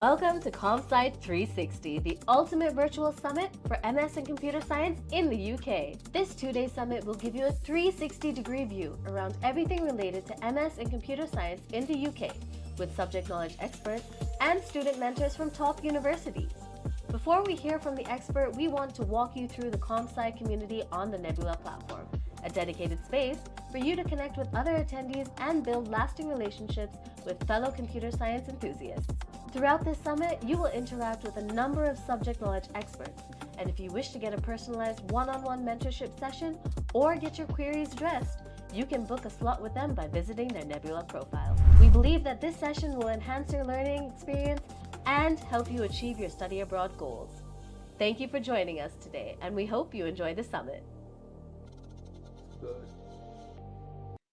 Welcome to CompSci360, the ultimate virtual summit for MS and computer science in the UK. This two-day summit will give you a 360-degree view around everything related to MS and computer science in the UK, with subject knowledge experts and student mentors from top universities. Before we hear from the expert, we want to walk you through the CompSci community on the Nebula platform, a dedicated space for you to connect with other attendees and build lasting relationships with fellow computer science enthusiasts. Throughout this summit, you will interact with a number of subject knowledge experts, and if you wish to get a personalized one-on-one mentorship session or get your queries addressed, you can book a slot with them by visiting their Nebula profile. We believe that this session will enhance your learning experience and help you achieve your study abroad goals. Thank you for joining us today, and we hope you enjoy the summit.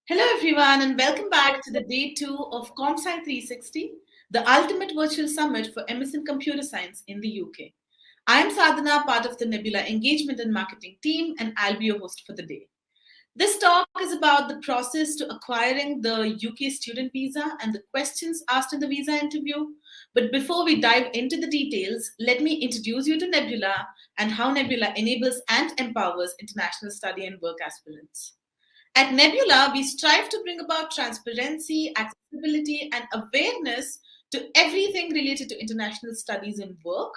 Hello everyone and welcome back to the day 2 of CompSci360, the ultimate virtual summit for MS in computer science in the UK. I am Sadhana, part of the Nebula engagement and marketing team, and I'll be your host for the day. This talk is about the process to acquiring the UK student visa and the questions asked in the visa interview. But before we dive into the details, let me introduce you to Nebula and how Nebula enables and empowers international study and work aspirants. At Nebula, we strive to bring about transparency, accessibility, and awareness to everything related to international studies and work.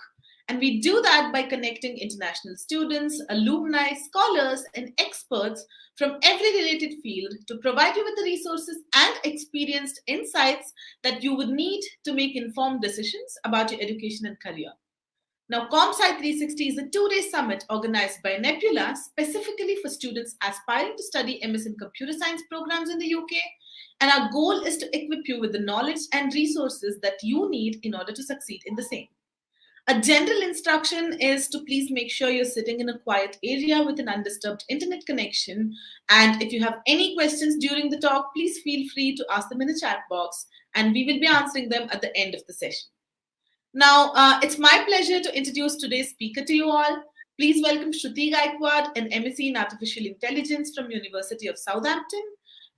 And we do that by connecting international students, alumni, scholars, and experts from every related field to provide you with the resources and experienced insights that you would need to make informed decisions about your education and career. Now, CompSci360 is a two-day summit organized by Nebula specifically for students aspiring to study MS in computer science programs in the UK. And our goal is to equip you with the knowledge and resources that you need in order to succeed in the same. A general instruction is to please make sure you're sitting in a quiet area with an undisturbed internet connection. And if you have any questions during the talk, please feel free to ask them in the chat box, and we will be answering them at the end of the session. Now, it's my pleasure to introduce today's speaker to you all. Please welcome Shruti Gaikwad, an MSc in Artificial Intelligence from University of Southampton,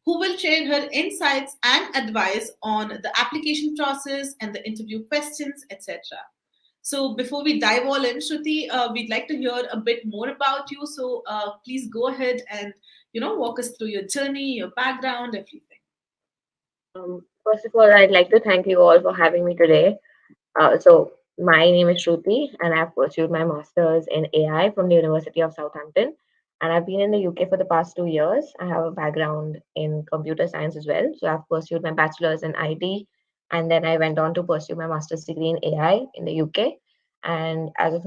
who will share her insights and advice on the application process and the interview questions, etc. So before we dive all in, Shruti, we'd like to hear a bit more about you. So please go ahead and walk us through your journey, your background, everything. First of all, I'd like to thank you all for having me today. So my name is Shruti, and I've pursued my master's in AI from the University of Southampton. And I've been in the UK for the past 2 years. I have a background in computer science as well. So I've pursued my bachelor's in IT, and then I went on to pursue my master's degree in AI in the UK. And I'm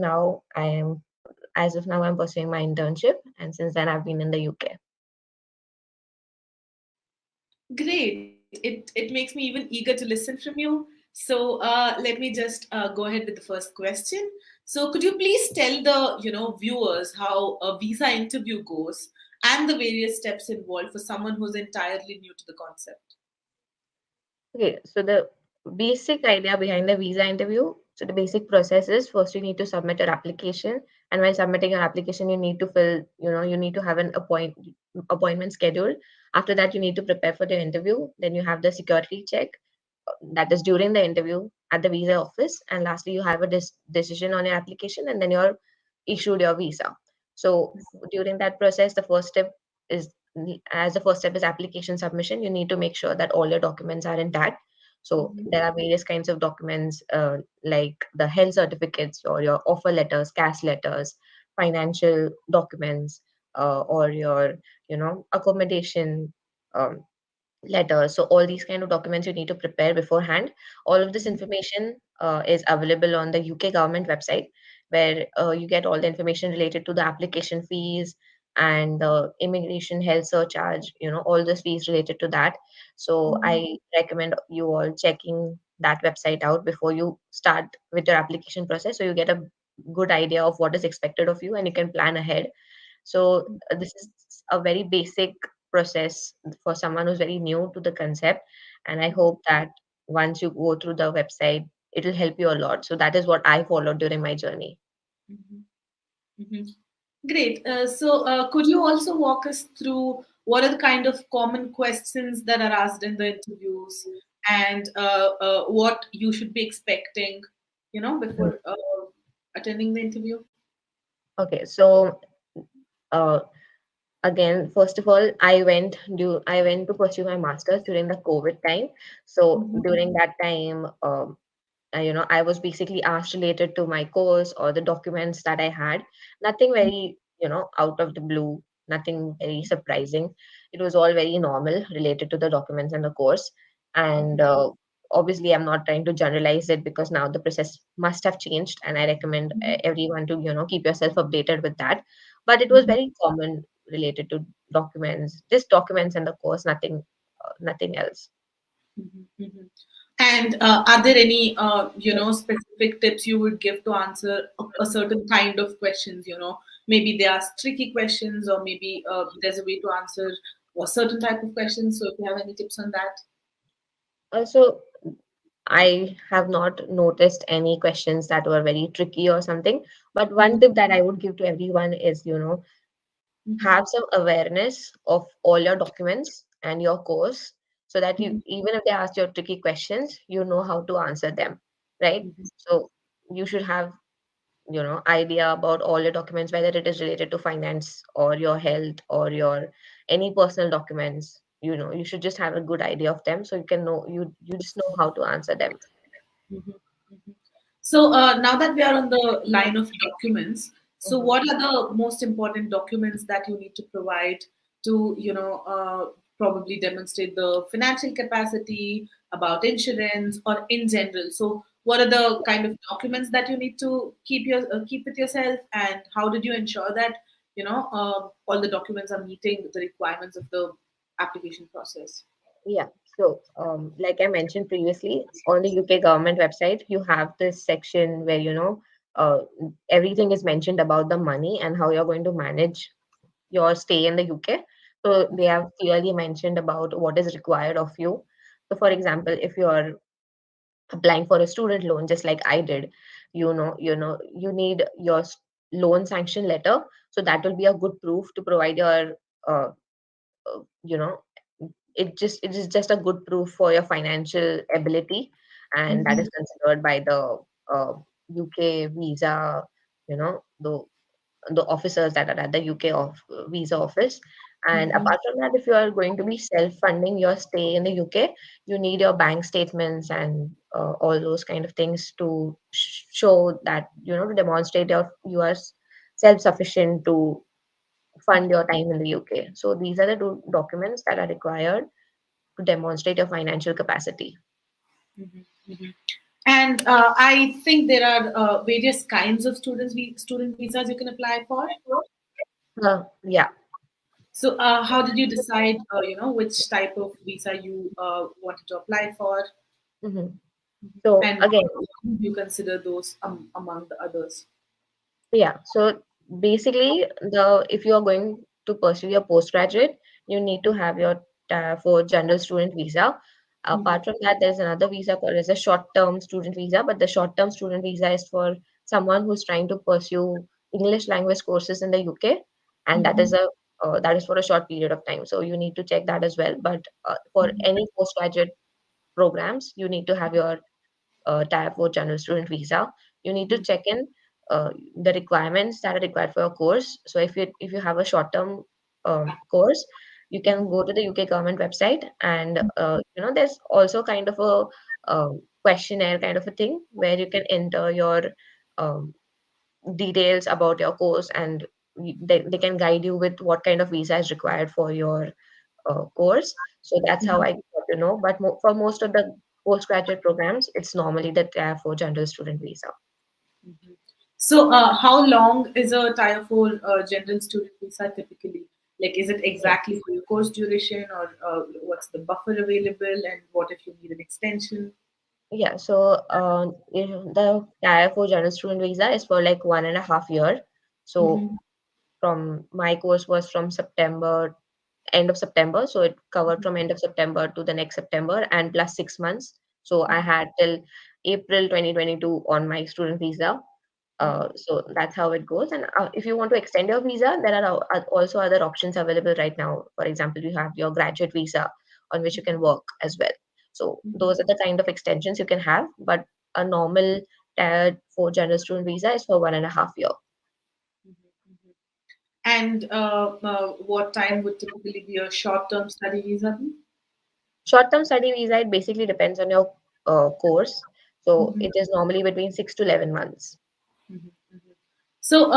pursuing my internship, and since then I've been in the UK. Great. It makes me even eager to listen from you. So let me just go ahead with the first question. So could you please tell the viewers how a visa interview goes and the various steps involved for someone who's entirely new to the concept? Okay, so the basic idea behind the visa interview. So the basic process is first you need to submit your application, and while submitting your application, you need to you need to have an appointment scheduled. After that, you need to prepare for the interview. Then you have the security check, that is during the interview at the visa office, and lastly, you have a decision on your application, and then you're issued your visa. So during that process, is the first step is application submission. You need to make sure that all your documents are intact. So there are various kinds of documents, like the health certificates or your offer letters, cash letters, financial documents, or your accommodation um, letters. So all these kind of documents you need to prepare beforehand. All of this information is available on the UK government website, where you get all the information related to the application fees and the immigration health surcharge, all the fees related to that. So I recommend you all checking that website out before you start with your application process, so you get a good idea of what is expected of you and you can plan ahead. So this is a very basic process for someone who's very new to the concept, and I hope that once you go through the website, it'll help you a lot. So that is what I followed during my journey. Great. So could you also walk us through what are the kind of common questions that are asked in the interviews, and what you should be expecting Mhm. before attending the interview? Okay, so uh, again, first of all, I went to pursue my master's during the COVID time. So Mhm, during that time, I was basically asked related to my course or the documents that I had. Nothing very, out of the blue, nothing very surprising. It was all very normal related to the documents and the course. And mhm, obviously, I'm not trying to generalize it because now the process must have changed, and I recommend mhm, everyone to, keep yourself updated with that. But it was mhm, very common related to documents, just documents and the course, nothing else. mhm, mhm. And are there any, specific tips you would give to answer a certain kind of questions? Maybe they ask tricky questions, or maybe there's a way to answer a certain type of questions. So if you have any tips on that. Also, I have not noticed any questions that were very tricky or something. But one Mhm, tip that I would give to everyone is, mhm, have some awareness of all your documents and your course so that you, mhm, even if they ask you tricky questions, you know how to answer them, right? mhm, So you should have, idea about all your documents, whether it is related to finance or your health or your any personal documents. You should just have a good idea of them so you can know you just know how to answer them. mhm, mhm. So now that we are on the line of documents, so Mhm. what are the most important documents that you need to provide to, probably demonstrate the financial capacity, about insurance, or in general? So what are the kind of documents that you need to keep with yourself, and how did you ensure that all the documents are meeting the requirements of the application process? Yeah. So, like I mentioned previously, on the UK government website, you have this section where, uh, everything is mentioned about the money and how you're going to manage your stay in the UK. So they have clearly mentioned about what is required of you. So, for example, if you're applying for a student loan, just like I did, you need your loan sanction letter. So that will be a good proof to provide your, uh, you know, it is just a good proof for your financial ability, and that is Mhm, considered by the UK visa, the officers that are at the UK visa office. And mhm, apart from that, if you are going to be self-funding your stay in the UK, you need your bank statements and all those kind of things to show that, to demonstrate you are self-sufficient to fund your time in the UK. So these are the two documents that are required to demonstrate your financial capacity. mhm, mhm. And I think there are various kinds of student visas you can apply for. Yeah. So, how did you decide, which type of visa you wanted to apply for, hmm So and again, do you consider those among the others? yeah. So basically, the if you are going to pursue your postgraduate, you need to have your for general student visa. Mhm, Apart from that, there's another visa called as a short-term student visa, but the short-term student visa is for someone who's trying to pursue English language courses in the UK, and mhm, that is for a short period of time. So you need to check that as well. But for mhm, any postgraduate programs, you need to have your Tier 4 general student visa. You need to mhm, check in the requirements that are required for your course. So if you have a short term course, you can mhm, go to the UK government website, and there's also kind of a questionnaire kind of a thing where you can enter your um, details about your course, and they can guide you with what kind of visa is required for your course. So that's how mhm, I got to know. But for most of the postgraduate programs, it's normally the Tier 4 general student visa. mhm. So, how long is a Tier 4 general student visa typically? Like, is it Yeah. exactly for your course duration, or what's the buffer available, and what if you need an extension? Yeah, so the Tier 4 general student visa is for like 1.5 year. So Mhm, from my course was from September, end of September. So it covered mhm, from end of September to the next September and plus 6 months. So I mhm, had till April 2022 on my student visa. mhm, So that's how it goes. And if you want to extend your visa, there are also other options available right now. For example, you have your graduate visa on which you can work as well. So mhm, those are the kind of extensions you can have. But a normal Tier 4 general student visa is for 1.5 year. And what time would typically be a short-term study visa be? Short-term study visa, it basically depends on your course. So Mhm, it is normally between 6 to 11 months. mhm, mhm. So,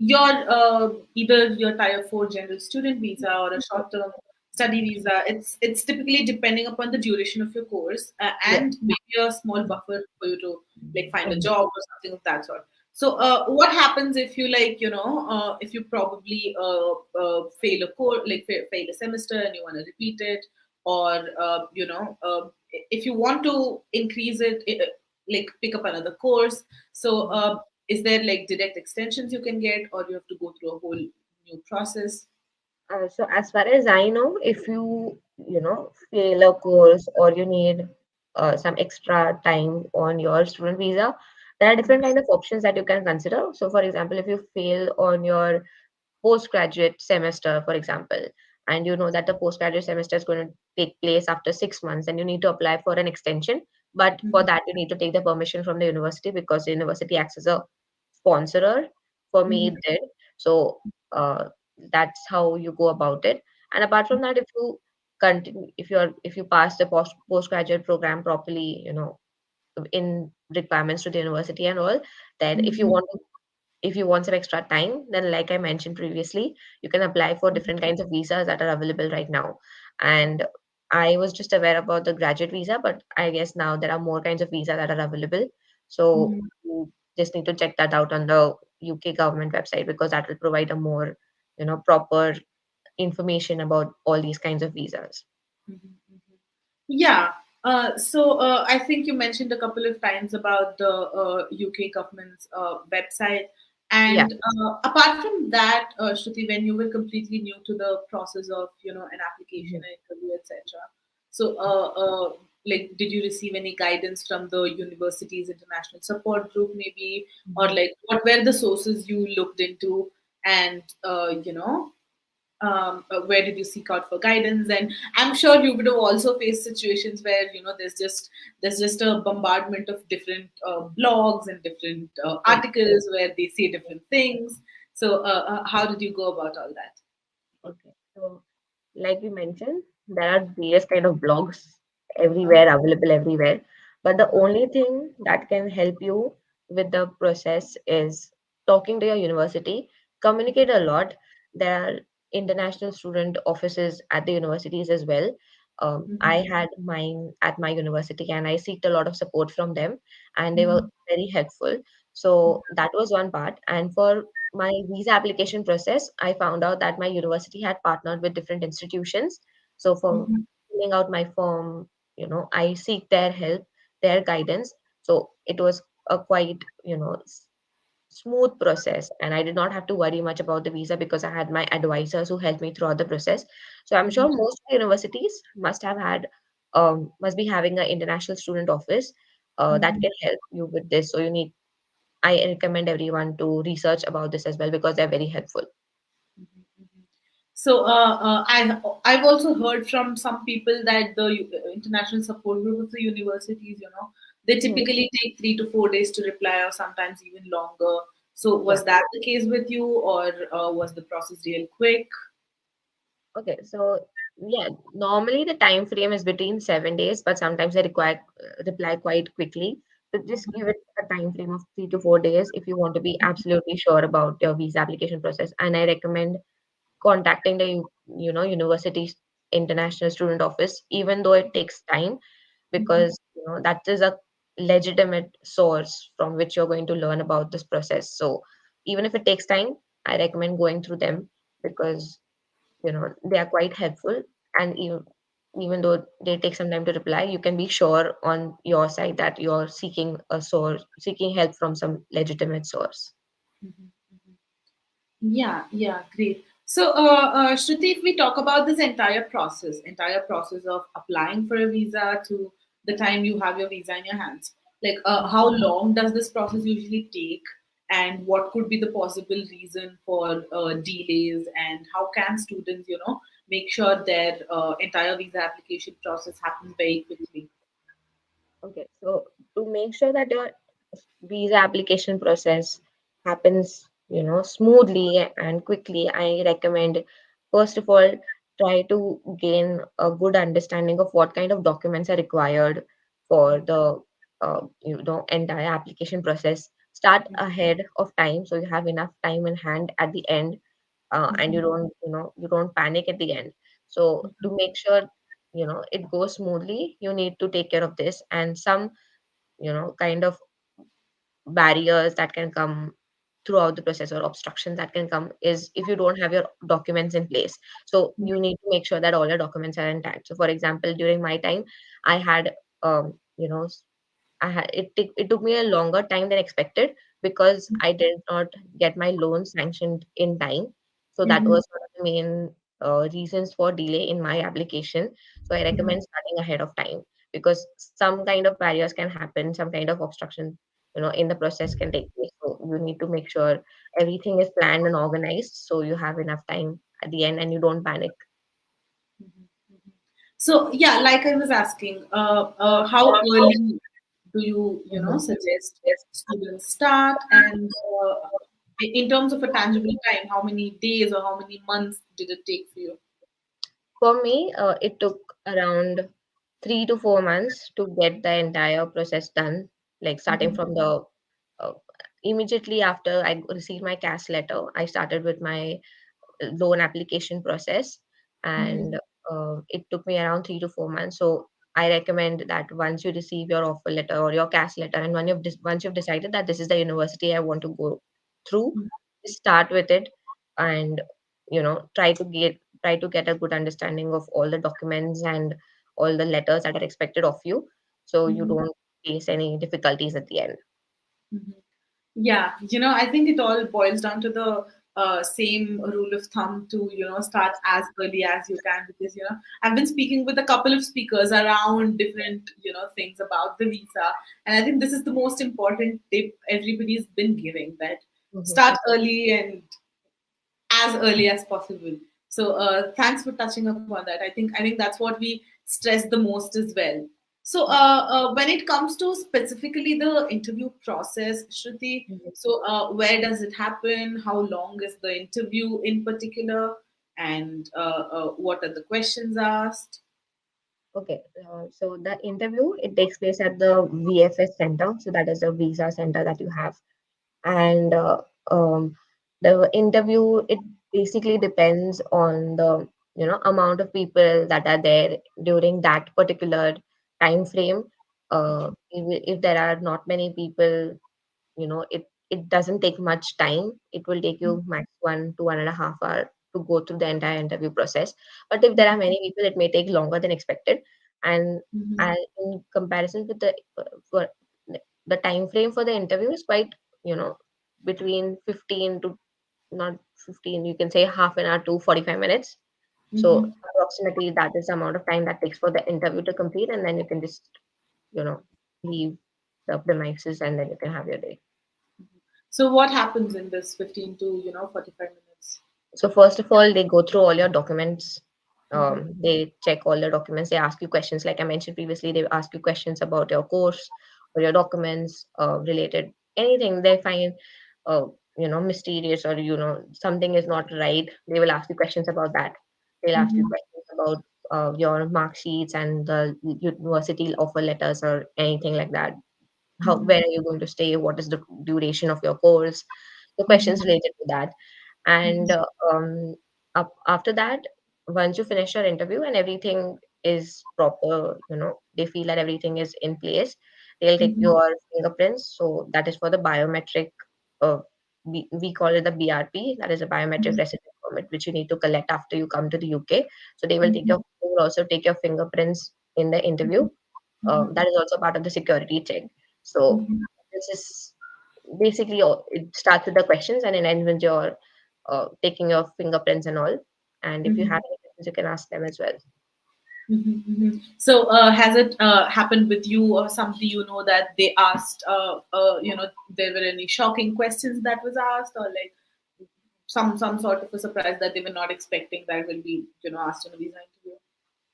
your either your tier 4 general student visa or a short term study visa, it's typically depending upon the duration of your course, Yeah. and maybe a small buffer for you to like find a Mhm. job or something of that sort. So what happens if you like if you probably fail a course, like fail a semester and you want to repeat it, or if you want to increase it, like pick up another course. So is there like direct extensions you can get, or you have to go through a whole new process? So as far as I know, if fail a course or you need some extra time on your student visa, there are different kind of options that you can consider. So for example, if you fail on your postgraduate semester, for example, and you know that the postgraduate semester is going to take place after 6 months and you need to apply for an extension. But for Mhm, that, you need to take the permission from the university because the university acts as a sponsorer. For me, mhm, it did. So that's how you go about it. And apart from that, if you continue, if you pass the postgraduate program properly, in requirements to the university and all, then mhm, if you want some extra time, then like I mentioned previously, you can apply for different kinds of visas that are available right now. And I was just aware about the graduate visa, but I guess now there are more kinds of visa that are available. So mhm, you just need to check that out on the UK government website because that will provide a more, proper information about all these kinds of visas. mhm, mhm. Yeah. So I think you mentioned a couple of times about the UK government's website. Yeah. And apart from that, Shruti, when you were completely new to the process of an application Mhm. and interview, etc. So, like, did you receive any guidance from the university's international support group, maybe, or Mhm. like what were the sources you looked into, and where did you seek out for guidance? And I'm sure you would have also faced situations where there's just a bombardment of different blogs and different Yeah. articles where they say different things. So how did you go about all that? Okay. So like we mentioned, there are various kind of blogs Uh-huh. everywhere, available everywhere. But the Uh-huh. only thing that can help you with the process is talking to your university. Communicate a lot. There are international student offices at the universities as well. I Mhm. had mine at my university and I seeked a lot of support from them and they were Mhm. very helpful. So that was one part. And for my visa application process, I found out that my university had partnered with different institutions. So for Mhm. filling out my form, I seek their help, their guidance. So it was a quite, smooth process, and I did not have to worry much about the visa because I had my advisors who helped me throughout the process. So I'm sure Mhm. most universities must be having an international student office that Mhm. can help you with this. So I recommend everyone to research about this as well because they're very helpful. So I've also heard from some people that the international support group of the universities, they Mhm. typically take 3 to 4 days to reply, or sometimes even longer. So Yeah. was that the case with you, or was the process real quick? Okay. So yeah, normally the time frame is between 7 days, but sometimes they require reply quite quickly. So just give it a time frame of 3 to 4 days if you want to be absolutely sure about your visa application process. And I recommend contacting the university's international student office, even though it takes time, Mhm. because that is a legitimate source from which you're going to learn about this process. So even if it takes time, I recommend going through them because they are quite helpful. And even though they take some time to reply, you can be sure on your side that you're seeking help from some legitimate source. Mhm. Yeah, yeah, great. So, Shruti, if we talk about this entire process of applying for a visa to the time you have your visa in your hands, like how long does this process usually take, and what could be the possible reason for delays, and how can students, make sure their entire visa application process happens very quickly? Okay, so to make sure that your visa application process happens, smoothly and quickly, I recommend, first of all, try to gain a good understanding of what kind of documents are required for the entire application process. Start ahead of time so you have enough time in hand at the end, and you don't panic at the end. So to make sure it goes smoothly, you need to take care of this, and some kind of barriers that can come throughout the process or obstructions that can come is if you don't have your documents in place. So you need to make sure that all your documents are intact. So for example, during my time, I had um, you know it took me a longer time than expected because I did not get my loan sanctioned in time. So that Mhm. was one of the main reasons for delay in my application. So I Mhm. recommend starting ahead of time because some kind of barriers can happen, some kind of obstruction, in the process can take place. So you need to make sure everything is planned and organized so you have enough time at the end and you don't panic. Mhm. Mhm. So yeah, like I was asking, how early do you Mhm. suggest students start, and in terms of a tangible time, how many days or how many months did it take for you? For me, it took around 3 to 4 months to get the entire process done, like starting Mhm. from the uh, immediately after I received my CAS letter, I started with my loan application process, Mhm. and it took me around 3 to 4 months. So I recommend that once you receive your offer letter or your CAS letter, and once you've decided that this is the university I want to go through, just start with it, and try to get a good understanding of all the documents and all the letters that are expected of you, so you Mhm. don't face any difficulties at the end. Mhm. Yeah, I think it all boils down to the same rule of thumb to, start as early as you can, because, I've been speaking with a couple of speakers around different, things about the visa. And I think this is the most important tip everybody's been giving, that Mhm. start early and as early as possible. So thanks for touching upon that. I think that's what we stress the most as well. So when it comes to specifically the interview process, Shruti, Mhm. so where does it happen? How long is the interview in particular? And what are the questions asked? Okay, so the interview it takes place at the VFS center, so that is the visa center that you have, and the interview it basically depends on the amount of people that are there during that particular time frame. If there are not many people, it doesn't take much time. It will take you max 1 to 1.5 hour to go through the entire interview process. But if there are many people, it may take longer than expected. And Mhm. in comparison with for the time frame for the interview is quite, you know between 15 to, not 15, you can say half an hour to 45 minutes. So Mhm. approximately that is the amount of time that takes for the interview to complete, and then you can just you know leave the premises and then you can have your day. So what happens in this 15 to 45 minutes? So first of all, they go through all your documents. Mhm. They check all the documents. They ask you questions, like I mentioned previously. They ask you questions about your course or your documents, related anything they find, uh, mysterious, or something is not right. They will ask you questions about that. They'll ask you Mhm. questions about your mark sheets and the university offer letters or anything like that. Mhm. Where are you going to stay? What is the duration of your course? The Mhm. questions related to that. And Mhm. after that, once you finish your interview and everything is proper, they feel that everything is in place, they'll take Mhm. your fingerprints. So that is for the biometric. uh, we call it the BRP, that is a biometric Mhm. residence permit, which you need to collect after you come to the UK. So Mhm. they will also take your fingerprints in the interview. Mhm. That is also part of the security check. So Mhm. this is basically it starts with the questions and it ends with your taking your fingerprints and all. And if you Mhm. have any questions, you can ask them as well. Mhm. Mhm. So, has it happened with you or somebody that they asked, there were any shocking questions that was asked, or like some sort of a surprise that they were not expecting that will be asked in a visa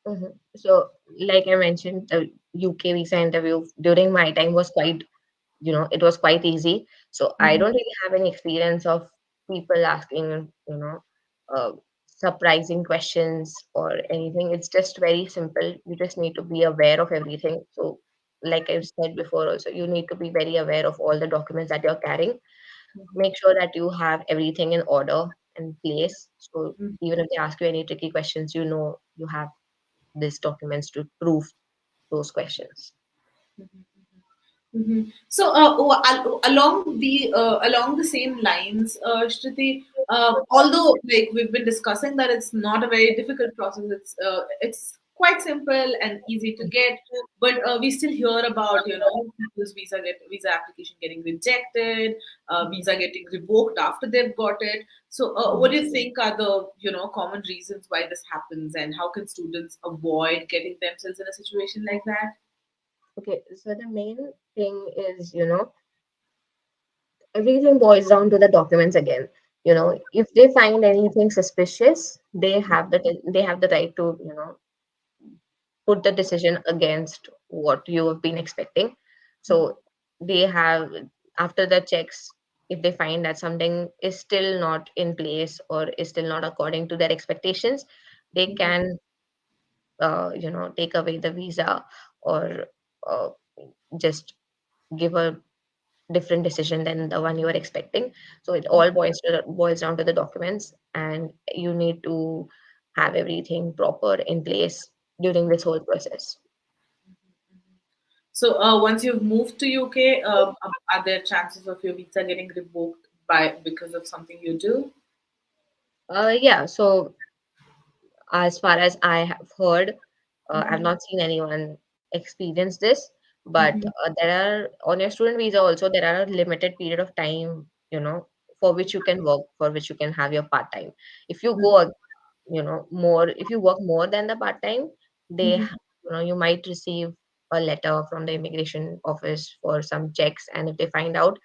interview? So, like I mentioned, UK visa interview during my time was quite, it was quite easy. So I Mhm. don't really have any experience of people asking, uh, surprising questions or anything. It's just very simple. You just need to be aware of everything. So, like I've said before, also, you need to be very aware of all the documents that you're carrying. Mhm. Make sure that you have everything in order and place. So, Mhm. even if they ask you any tricky questions, you have these documents to prove those questions. So, along the same lines, Shruti, although like we've been discussing that it's not a very difficult process, it's quite simple and easy to get, but we still hear about people's visa application getting rejected, visa getting revoked after they've got it. So, what do you think are the common reasons why this happens, and how can students avoid getting themselves in a situation like that? Okay, so the main thing is, everything boils down to the documents again. If they find anything suspicious, they have the right to, put the decision against what you have been expecting. So they have, after the checks, if they find that something is still not in place or is still not according to their expectations, they can, take away the visa, or uh, just give a different decision than the one you are expecting. So it all boils down to the documents, and you need to have everything proper in place during this whole process. So once you've moved to UK, are there chances of your visa getting revoked by because of something you do? Yeah, so as far as I have heard, I've Mhm. not seen anyone experience this, but Mhm. there are, on your student visa also, there are a limited period of time, for which you can work, for which you can have your part time. If you go, more, if you work more than the part time, Mhm. you might receive a letter from the immigration office for some checks, and if they find out,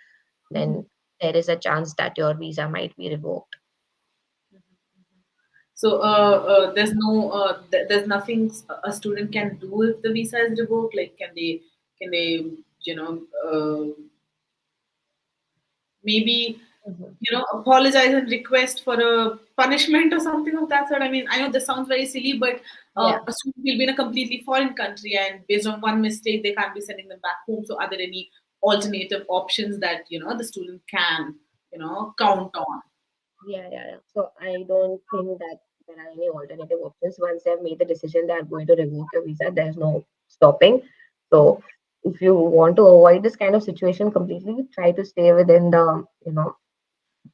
then Mhm. there is a chance that your visa might be revoked. So there's nothing a student can do if the visa is revoked. Like, can they you know maybe Mhm. apologize and request for a punishment or something of that sort? I mean, I know this sounds very silly, but Yeah. a student will be in a completely foreign country, and based on one mistake they can't be sending them back home. So are there any alternative options that the student can count on? Yeah, yeah, yeah. So I don't think that there are any alternative options. Once they've made the decision they are going to revoke your visa, there's no stopping. So if you want to avoid this kind of situation completely, try to stay within the,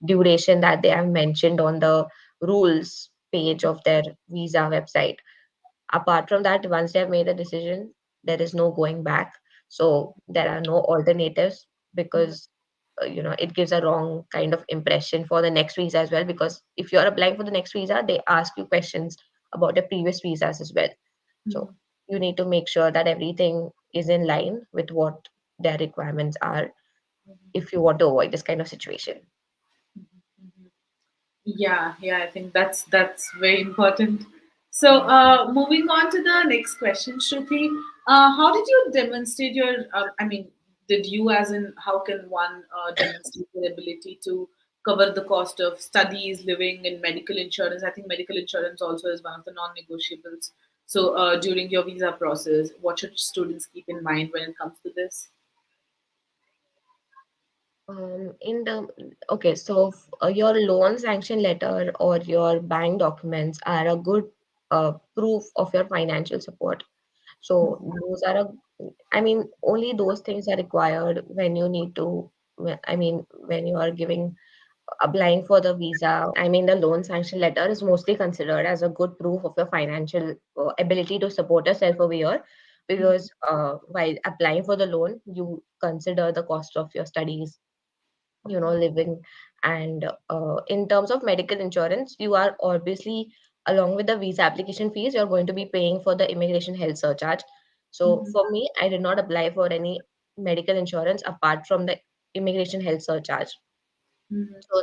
duration that they have mentioned on the rules page of their visa website. Apart from that, once they have made a decision, there is no going back. So there are no alternatives, because it gives a wrong kind of impression for the next visa as well, because if you're applying for the next visa, they ask you questions about the previous visas as well. So you need to make sure that everything is in line with what their requirements are, if you want to avoid this kind of situation. Yeah, yeah, I think that's very important. So, moving on to the next question, Shruti, how did you demonstrate your? I mean, did you, as in, how can one demonstrate their ability to cover the cost of studies, living, and medical insurance? I think medical insurance also is one of the non-negotiables. So, during your visa process, what should students keep in mind when it comes to this? In the Okay, so your loan sanction letter or your bank documents are a good proof of your financial support. So those are I mean, only those things are required when you need to, I mean, when you are applying for the visa. I mean, the loan sanction letter is mostly considered as a good proof of your financial ability to support yourself over here, because while applying for the loan, you consider the cost of your studies, living. And in terms of medical insurance, you are obviously, along with the visa application fees, you're going to be paying for the immigration health surcharge. So Mhm. for me, I did not apply for any medical insurance apart from the immigration health surcharge. Mhm. So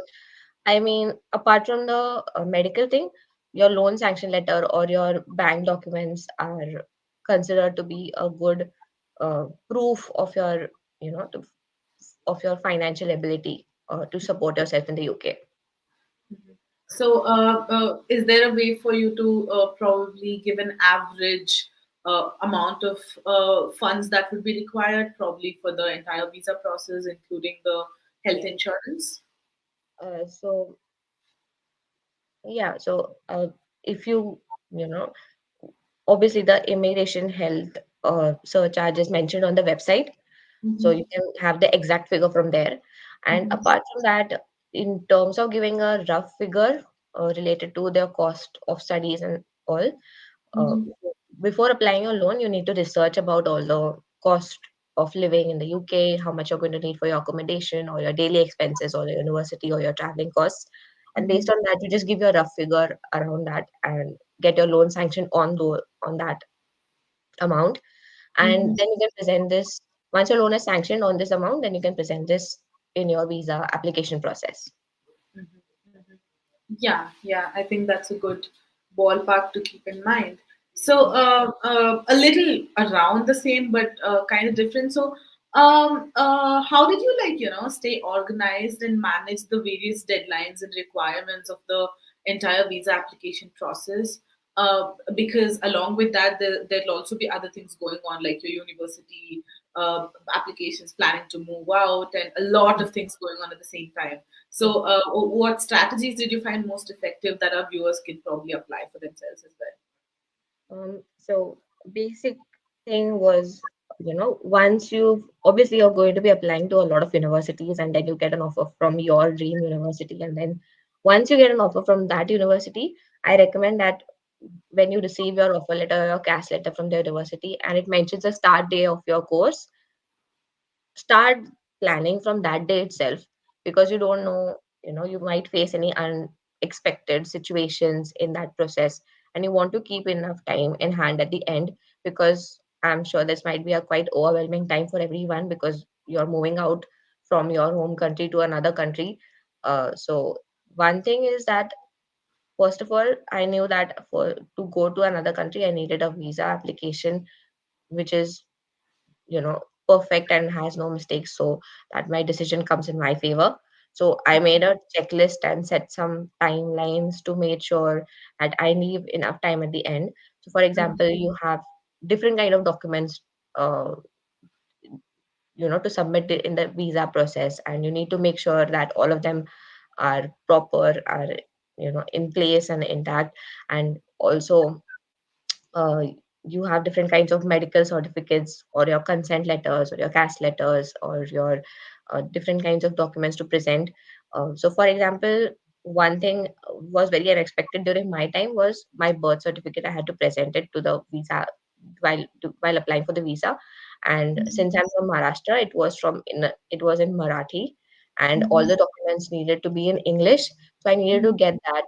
I mean, apart from the medical thing, your loan sanction letter or your bank documents are considered to be a good proof of your, of your financial ability to support yourself in the UK. So, is there a way for you to probably give an average amount of funds that would be required, probably for the entire visa process, including the health Yeah. insurance? So yeah, so if you, you know, obviously the immigration health surcharge is mentioned on the website, so Mm-hmm. you can have the exact figure from there. And Mm-hmm. apart from that, in terms of giving a rough figure related to their cost of studies and all, uh, Mm-hmm. before applying a loan, you need to research about all the cost of living in the UK, how much you're going to need for your accommodation or your daily expenses or your university or your traveling costs. And Mm-hmm. based on that, you just give your rough figure around that and get your loan sanctioned on that amount. Mm-hmm. And then you can present this. Once your loan is sanctioned on this amount, then you can present this in your visa application process. Yeah, yeah, I think that's a good ballpark to keep in mind. So, a little around the same, but kind of different. So, how did you stay organized and manage the various deadlines and requirements of the entire visa application process? Because along with that, there'll also be other things going on, like your university applications, planning to move out, and a lot of things going on at the same time. So, what strategies did you find most effective that our viewers can probably apply for themselves as well? So basic thing was, once you've obviously you're going to be applying to a lot of universities and then you get an offer from your dream university. And then once you get an offer from that university, I recommend that when you receive your offer letter or cash letter from the university and it mentions the start day of your course, start planning from that day itself, because you don't know, you might face any unexpected situations in that process, and you want to keep enough time in hand at the end, because I'm sure this might be a quite overwhelming time for everyone because you're moving out from your home country to another country. So one thing is that, first of all, I knew that for to go to another country I needed a visa application which is, perfect and has no mistakes, so that my decision comes in my favor. So I made a checklist and set some timelines to make sure that I leave enough time at the end. So for example, you have different kind of documents, uh, to submit it in the visa process, and you need to make sure that all of them are proper, are, in place and intact. And also, uh, you have different kinds of medical certificates or your consent letters or your cash letters or your different kinds of documents to present. So, for example, one thing was very unexpected during my time was my birth certificate. I had to present it to the visa while applying for the visa. And since I'm from Maharashtra, it was in Marathi, and all Mm-hmm. the documents needed to be in English. So I needed to get that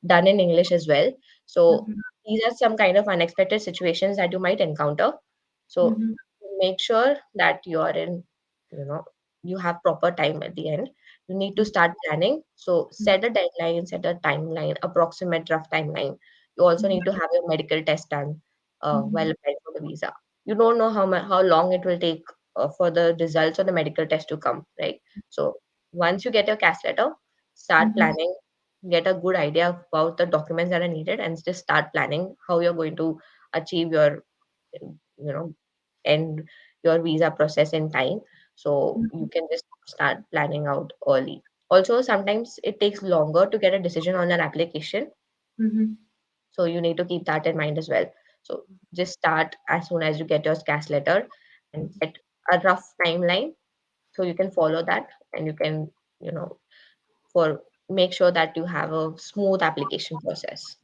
done in English as well. So Mm-hmm. these are some kind of unexpected situations that you might encounter. So Mm-hmm. make sure that you are in, you know, you have proper time at the end. You need to start planning. So set a deadline, set a timeline, approximate rough timeline. You also need to have your medical test done while Mm-hmm. applying for the visa. You don't know how long it will take for the results of the medical test to come, right? So once you get your CAS letter, start Mm-hmm. planning, get a good idea about the documents that are needed, and just start planning how you're going to achieve your, end your visa process in time. So you can just start planning out early. Also, sometimes it takes longer to get a decision on an application, Mm-hmm. so you need to keep that in mind as well. So just start as soon as you get your CAS letter and set a rough timeline so you can follow that, and you can, you know for make sure that you have a smooth application process.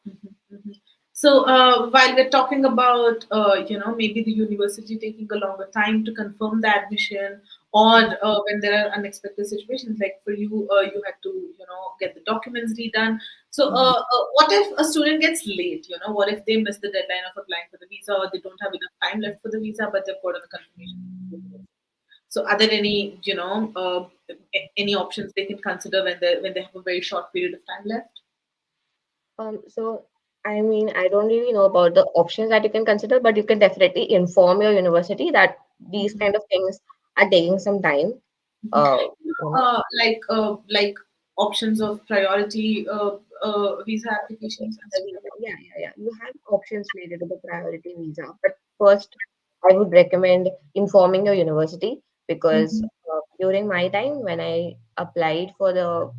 Mhm. So, while we're talking about, maybe the university taking a longer time to confirm the admission, or when there are unexpected situations, like for you, you had to, get the documents redone. So, Mhm. what if a student gets late? What if they miss the deadline of applying for the visa, or they don't have enough time left for the visa, but they've got a confirmation from the university? So, are there any, any options they can consider when they have a very short period of time left? So I mean, I don't really know about the options that you can consider, but you can definitely inform your university that these Mhm. kind of things are taking some time. Mhm. Uh, you know, Like options of priority visa applications and the stuff like visa. Yeah, yeah, yeah. You have options related to the priority visa, but first, I would recommend informing your university that. because Mhm. during my time when I applied for the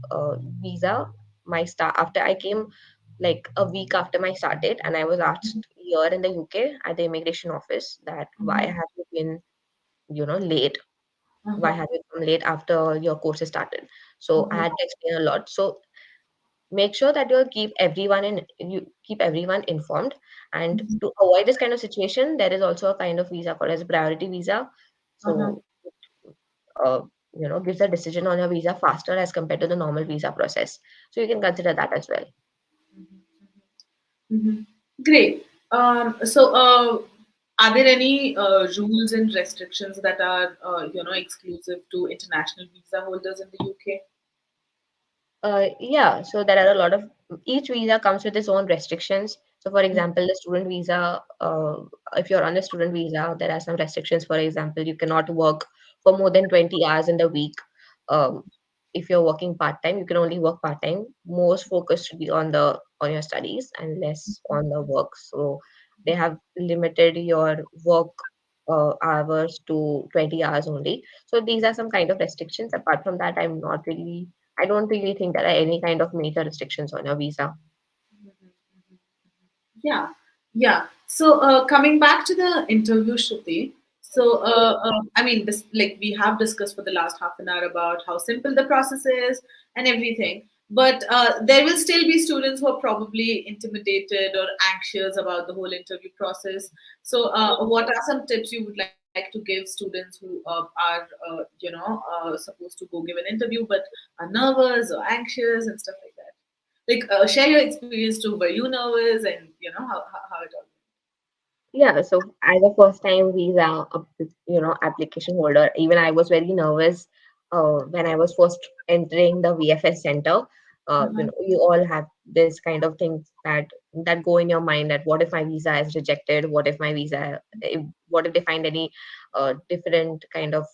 visa, my start after I came like a week after my start date, and I was asked here in the UK at the immigration office that why Mhm. have you been, late? Why Uh-huh. have you come late after your course is started? So I Mhm. had to explain a lot. So make sure that you keep everyone informed, and Mhm. to avoid this kind of situation there is also a kind of visa called as a priority visa. Uh-huh. So uh, gives a decision on your visa faster as compared to the normal visa process, so you can consider that as well. Mhm. Great. Are there any rules and restrictions that are, exclusive to international visa holders in the UK? Yeah, so there are a lot of each visa comes with its own restrictions. So, for Mhm. example, the student visa, if you're on the student visa, there are some restrictions. For example, you cannot work for more than 20 hours in the week. Um, if you're working part time, you can only work part time. Most focus should be on your studies and less on the work. So they have limited your work hours to 20 hours only. So these are some kind of restrictions. Apart from that, I don't really think there are any kind of major restrictions on your visa. Yeah, yeah. Coming back to the interview, Shruti. I mean, this like we have discussed for the last half an hour about how simple the process is and everything. But there will still be students who are probably intimidated or anxious about the whole interview process. What are some tips you would like to give students who are, supposed to go give an interview but are nervous or anxious and stuff like that? Share your experience too. Were you nervous, and how it all Yeah, so as a first time visa, application holder, even I was very nervous when I was first entering the VFS center. went? You all have this kind of things that go in your mind that what if my visa is rejected? What if they find any different kind of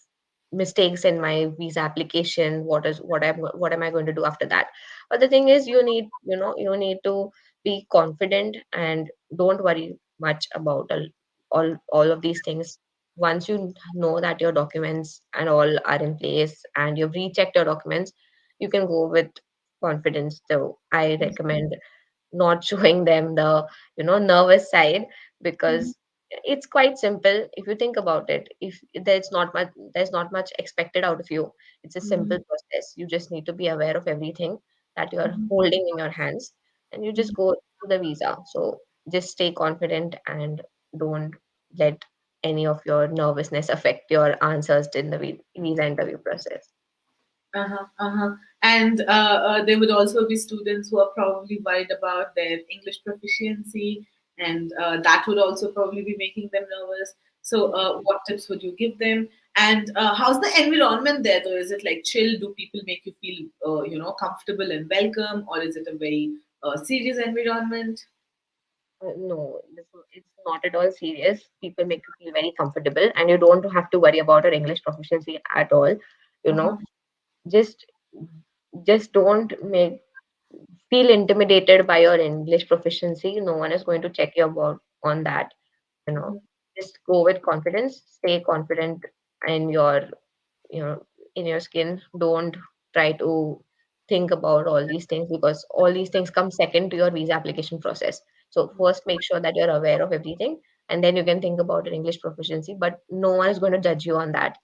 mistakes in my visa application? What am I going to do after that? But the thing is, you need to be confident and don't worry much about all of these things. Once you know that your documents and all are in place and you've rechecked your documents, you can go with confidence. So I recommend not showing them the nervous side, Mhm. because it's quite simple if you think about it. If there's not much expected out of you. It's a simple Mhm. process. You just need to be aware of everything that you're Mhm. holding in your hands, and you just Mhm. go to the visa. So just stay confident and don't let any of your nervousness affect your answers in the visa interview process. Uh-huh, uh-huh. And there would also be students who are probably worried about their English proficiency, and that would also probably be making them nervous. What tips would you give them? And how's the environment there, though? Is it like chill? Do people make you feel, comfortable and welcome, or is it a very serious environment? No, it's not at all serious. People make you feel very comfortable, and you don't have to worry about your English proficiency at all. You know, Uh-huh. just just don't make feel intimidated by your English proficiency. No one is going to check you about on that. You know, Mhm. just go with confidence. Stay confident in you know in your skin. Don't try to think about all these things, because all these things come second to your visa application process. So first make sure that you're aware of everything, and then you can think about your English proficiency, but no one is going to judge you on that.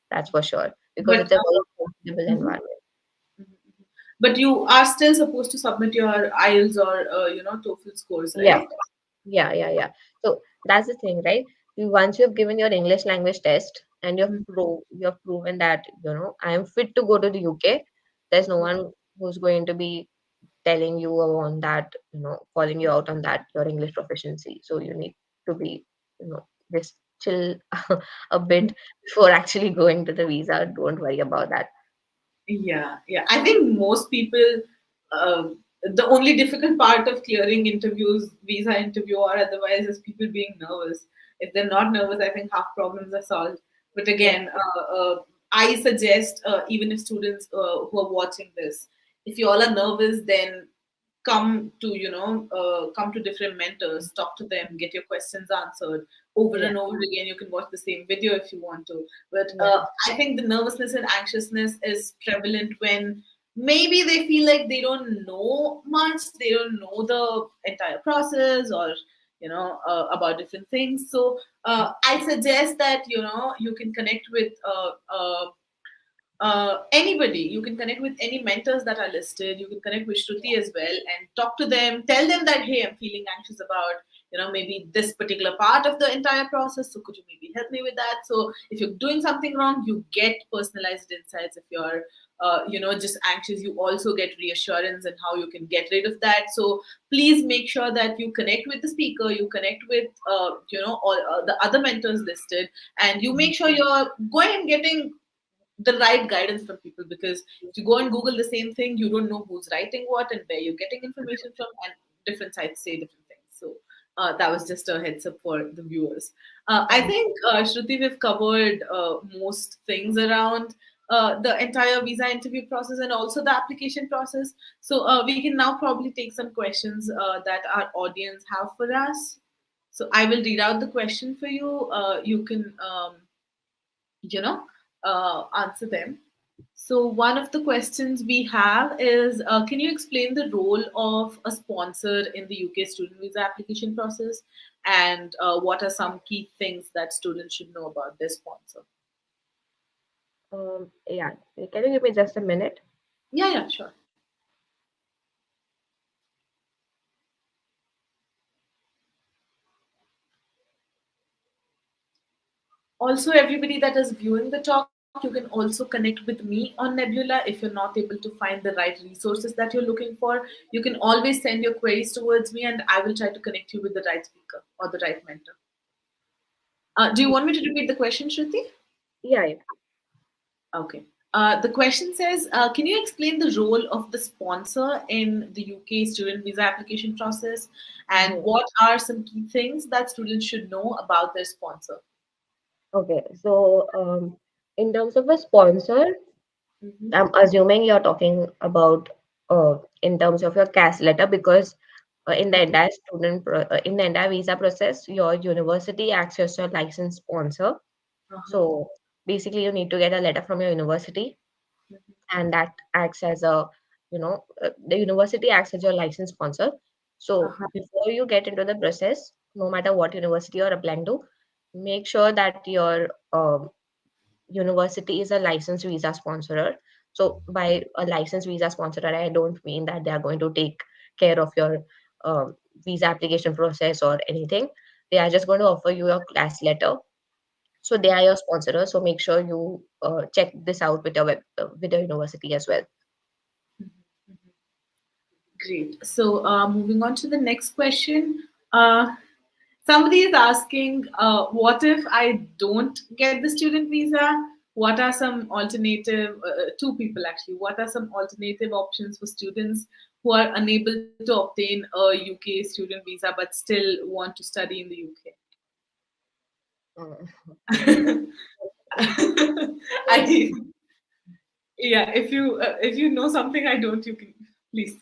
That's for sure, because But it's a very comfortable mhm. environment. But you are still supposed to submit your IELTS or TOEFL scores, Yeah, right? yeah. So that's the thing, right? Once you've given your English language test and you've proven that I am fit to go to the UK, there's no one who's going to be telling you on that, calling you out on that your English proficiency. So you need to be, just chill a bit before actually going to the visa. Don't worry about that. Yeah, yeah. I think most people the only difficult part of clearing interviews, visa interview or otherwise, is people being nervous. If they're not nervous, I think half problems are solved. But Yeah. again, I suggest, even if students who are watching this, if you all are nervous, then come to different mentors, talk to them, get your questions answered over Yeah. and over again. You can watch the same video if you want to, but Yeah. I think the nervousness and anxiousness is prevalent when maybe they feel like they don't know much, they don't know the entire process, or about different things. So I suggest that you can connect with anybody. You can connect with any mentors that are listed. You can connect with Shruti as well and talk to them. Tell them that, hey, I'm feeling anxious about, maybe this particular part of the entire process. So could you maybe help me with that? So if you're doing something wrong, you get personalized insights. If you're, just anxious, you also get reassurance and how you can get rid of that. So please make sure that you connect with the speaker, you connect with, all the other mentors listed, and you make sure you're going and getting the right guidance from people, because if you go and Google the same thing, you don't know who's writing what and where you're getting information from, and different sites say different things. So that was just a heads up for the viewers. I think, Shruti, we've covered most things around the entire visa interview process and also the application process. So we can now probably take some questions that our audience have for us. So I will read out the question for you. You can you know, answer them. So, one of the questions we have is, can you explain the role of a sponsor in the UK student visa application process, and what are some key things that students should know about their sponsor? Yeah. Can you give me just a minute? Yeah, yeah, sure. Also, everybody that is viewing the talk, you can also connect with me on Nebula. If you're not able to find the right resources that you're looking for, you can always send your queries towards me, and I will try to connect you with the right speaker or the right mentor. Do you want me to repeat the question, Shruti? Yeah. Yeah. Okay. The question says, can you explain the role of the sponsor in the UK student visa application process, and Mhm. what are some key things that students should know about their sponsor? Okay. So, in terms of a sponsor, Hmm. I'm assuming you're talking about in terms of your CAS letter, because in the entire visa process, your university acts as your license sponsor. Uh-huh. So basically, you need to get a letter from your university, and that acts as the university acts as your license sponsor. So Uh-huh. before you get into the process, no matter what university you're applying to, make sure that your university is a licensed visa sponsorer. So by a licensed visa sponsorer, I don't mean that they are going to take care of your visa application process or anything. They are just going to offer you your class letter. So they are your sponsorers. So make sure you check this out with with your university as well. Great. So, moving on to the next question. Somebody is asking, what if I don't get the student visa? What are some alternative, two people actually, what are some alternative options for students who are unable to obtain a UK student visa but still want to study in the UK? Uh, I, yeah, if you know something I don't, you can please.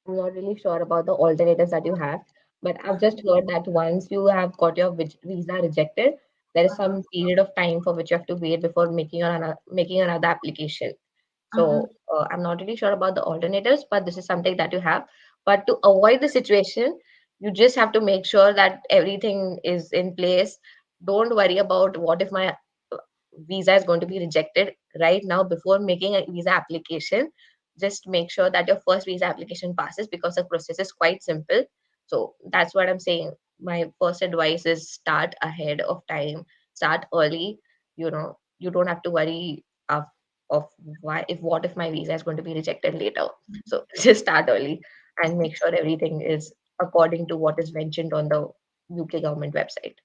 I'm not really sure about the alternatives that you have, but I've just heard that once you have got your visa rejected, there is Uh-huh. some period of time for which you have to wait before making another application. Uh-huh. So I'm not really sure about the alternatives, but this is something that you have. But to avoid the situation, you just have to make sure that everything is in place. Don't worry about what if my visa is going to be rejected right now before making a visa application. Just make sure that your first visa application passes, because the process is quite simple. So that's what I'm saying. My first advice is start ahead of time, start early. You don't have to worry of why if what if my visa is going to be rejected later. So just start early and make sure everything is according to what is mentioned on the UK government website.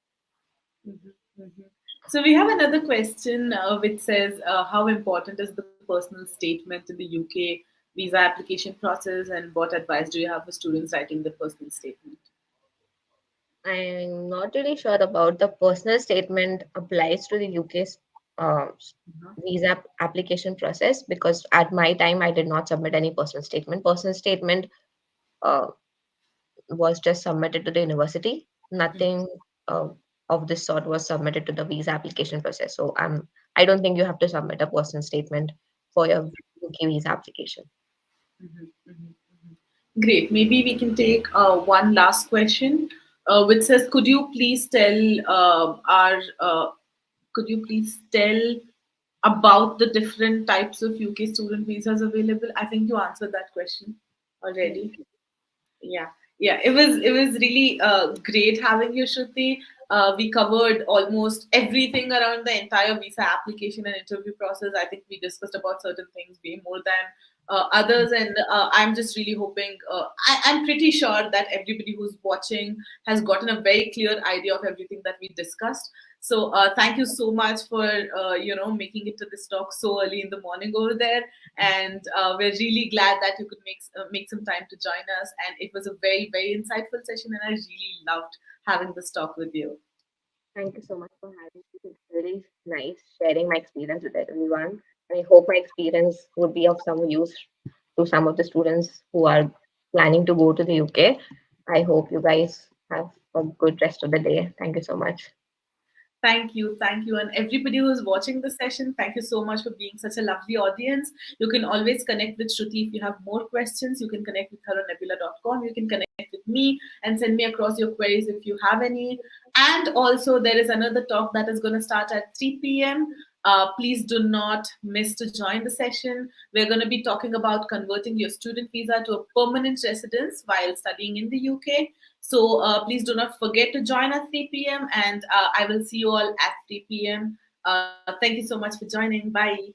Mhm, mhm. So we have another question which says, how important is the personal statement in the UK visa application process, and what advice do you have for students writing the personal statement? I'm not really sure about the personal statement applies to the UK's uh, Uh-huh. visa application process, because at my time I did not submit any personal statement. Personal statement uh, was just submitted to the university. Nothing uh, of this sort was submitted to the visa application process. So I don't think you have to submit a personal statement for your UK visa application. Mhm, mhm, mhm. Great. Maybe we can take one last question, which says, could you please tell about the different types of UK student visas available? I think you answered that question already. Yeah, yeah. It was really great having you, Shruti. We covered almost everything around the entire visa application and interview process. I think we discussed about certain things way more than others, and I'm just really hoping. I'm pretty sure that everybody who's watching has gotten a very clear idea of everything that we discussed. So thank you so much for making it to this talk so early in the morning over there, and we're really glad that you could make some time to join us. And it was a very very insightful session, and I really loved having this talk with you. Thank you so much for having me. It's really nice sharing my experience with everyone. And I hope my experience would be of some use to some of the students who are planning to go to the UK. I hope you guys have a good rest of the day. Thank you so much. Thank you, and everybody who's watching the session, thank you so much for being such a lovely audience. You can always connect with Shruti if you have more questions. You can connect with her on nebula.com. You can connect with me and send me across your queries if you have any. And also, there is another talk that is going to start at 3 p.m. Please do not miss to join the session. We're going to be talking about converting your student visa to a permanent residence while studying in the UK. So please do not forget to join at 3 p.m. and I will see you all at 3 p.m. Thank you so much for joining. Bye.